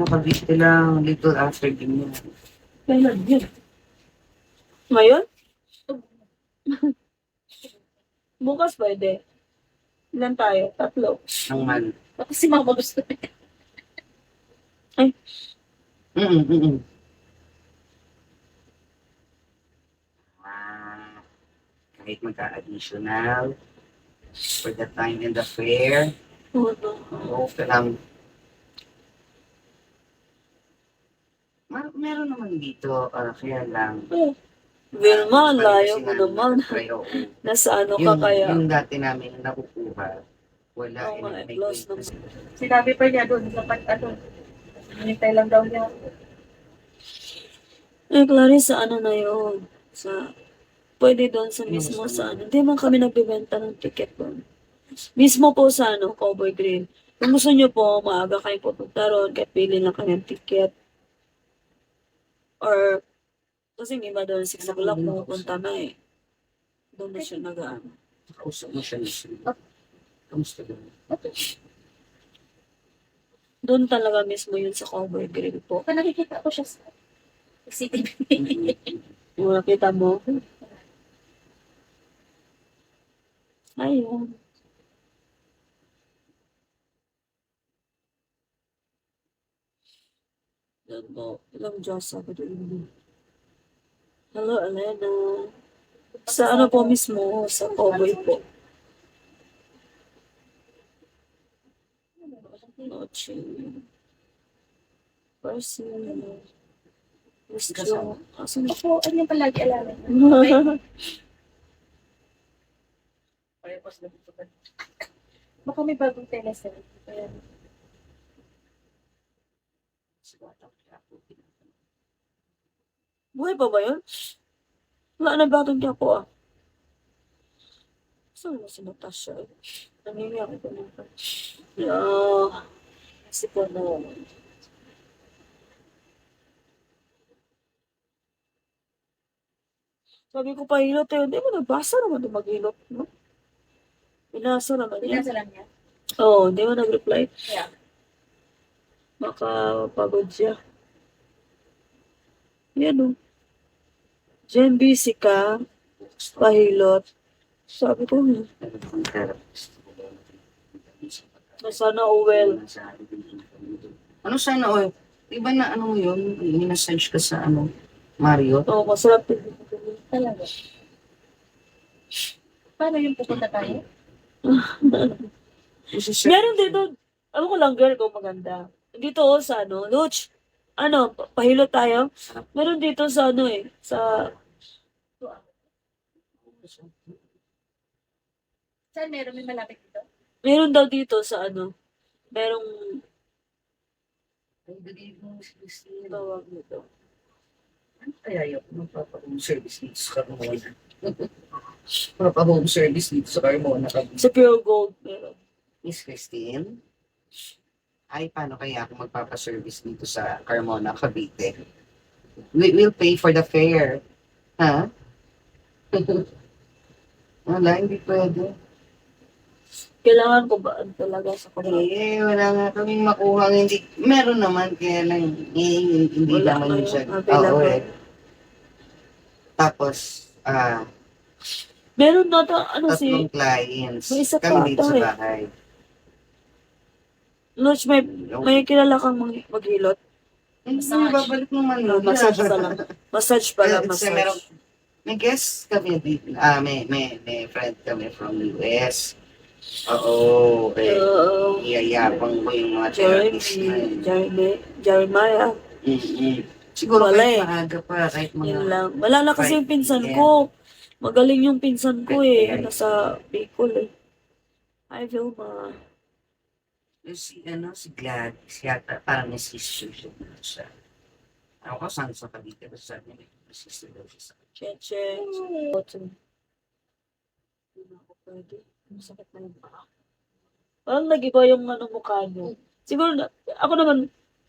Cavite lang, little after din yan. Kailan yun? Ngayon? Bukas pwede. Ilan tayo? Tatlo. Ang mal. Baka si mama gusto. Ay, Mm. Kahit magka-additional for the time and the fare. oo no. Okay lang. Meron naman dito, kaya lang. Vilma, ang layo mo Kasi naman. try, oo. Nasa ano ka kaya? Yung dati namin nakukuha, wala. Oo nga, may close wait naman. Sinabi pa niya doon sa pag-ano. Hinintay lang daw niya. Eh, Clarice, sa ano na yun? Sa, pwede doon sa mismo sa ano. Hindi man kami nagbibenta ng ticket doon. Mismo po sa ano, Cowboy Grill. Kung gusto nyo po, maaga kayo pupunta ron, kahit pili lang kayo ng ticket. Or, kasi yung iba doon, 6 o'clock, pupunta na eh. Doon na siya nag-ano. Kausap mo siya na. Kamusta doon? Doon talaga mismo yun sa Cowboy Grill po. Kung nakikita ko siya sa CCTV. Kung nakita mo, ayun. Yan po. Ilang Diyos sabi doon. Hello, Elena. Sa ano po mismo? Sa Cowboy po. Noche. Percy. Christian. Asan na? Ako, ano yung palagi alamin? Baka may bagong teleserye. Ayan. Buhay pa ba yun? Wala na batong niya po ah. Saan na si Natasha? Nangyayari ko na pa. Kasi po na. Sabi ko pa hilot eh. Hindi mo nabasa naman yung maghilot. No? Binasa naman niya. Pinasa lang niya. Oo, hindi mo nag-reply. Yeah. Baka pagod siya. Yan o. Jen, busy ka. Pahilot. Sabi ko, sana well. Ano sana, iba na ano yun, minasage ka sa ano, Mario. Oo, masarap din. Talaga. Paano yung pupunta tayo? Meron dito, alam ko lang girl kung maganda. Dito sa ano, Luch, ano, pahilot tayo. Meron dito sa ano eh, sa, Saan meron may malapit dito? meron daw dito sa ano, merong tawag nito. Kaya yun, magpapa-home service dito sa Carmona. Magpapa-home service dito sa Carmona. Sa Pure Gold, meron. Miss Christine, ay paano kaya kung magpapa-service dito sa Carmona, Cavite? We'll pay for the fare. Ha? Wala, hindi pwede. Kailangan ko ba talaga sa kumbaga? Wala nga kaming makuha. Hindi, meron naman, kaya lang, hindi Wala naman ngayon, siya. available. Oo, Tapos, Meron na ano tatlong si, clients. may isa pa Kami dito ata sa eh. bahay. Luch, may kilala kang maghilot? Hindi, babalik naman No, yun. massage pa lang. Massage pala, Kasi massage. may guest kami dito. May friend kami from US. Oo, iyayabang ko yung mga therapist na yun. Jeremiah. Siguro Wala kahit eh. maaga pa, kahit mga Yun lang. Wala na kasi yung 5 pinsan PM. ko. Magaling yung pinsan ko eh. Okay. Nasa Bicol eh. Hi, Vilma. Si Gladys, yata, parang may sister siya dito sa, ako saan sa Cavite, basta sabi niya, may sister daw siya sa Cheche. Cotton. Hindi na ako pwede. Masakit na yung paa. Parang nag-iba yung ano, mukha niyo. Siguro, ako naman,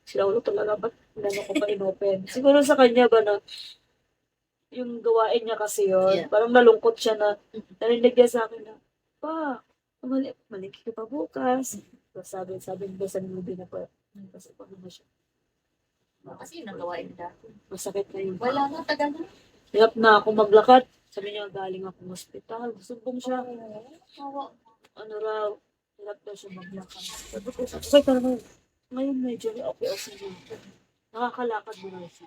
sila ulo talaga, ba't inano ko pa inopen? Siguro sa kanya ba na, yung gawain niya kasi yun, parang nalungkot siya na, narinig niya sa akin na, pa, maliki ka pa bukas. Tapos sabi ko sa movie na pa, kasi pa naman siya. Kasi yun ang gawain dati. Masakit na yung Wala na, tagal na. hirap na ako maglakad. Sabi niya, galing akong hospital. Sumbong siya. Kawa. Ano raw, hirap daw siya maglakad. Sabi ko, sakit ka naman. Ngayon medyo okay na. Nakakalakad mo na siya.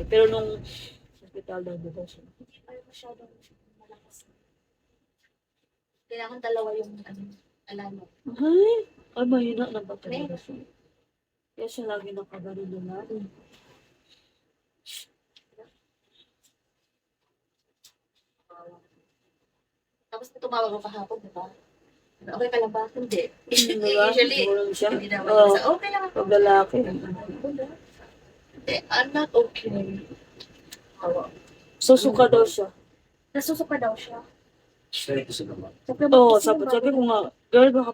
Pero nung hospital daw daw siya. Hindi pa masyadong malakas. Kailangan dalawa yung alam mo. Ay, mahina na ba talaga siya? Kaya siya lagi nakaganon na lang. Tapos tumawag ko kahapon, di ba? Okay ka lang ba? Hindi. Diba? Usually, Siguro siya. hindi naman. Oo. Sa okay lang ako. Pag lalaki. Hindi, I'm not okay. Kawa. Susuka daw siya. Nasusuka daw siya. Straight sa naman. Oo, sabi ko nga, girl, baka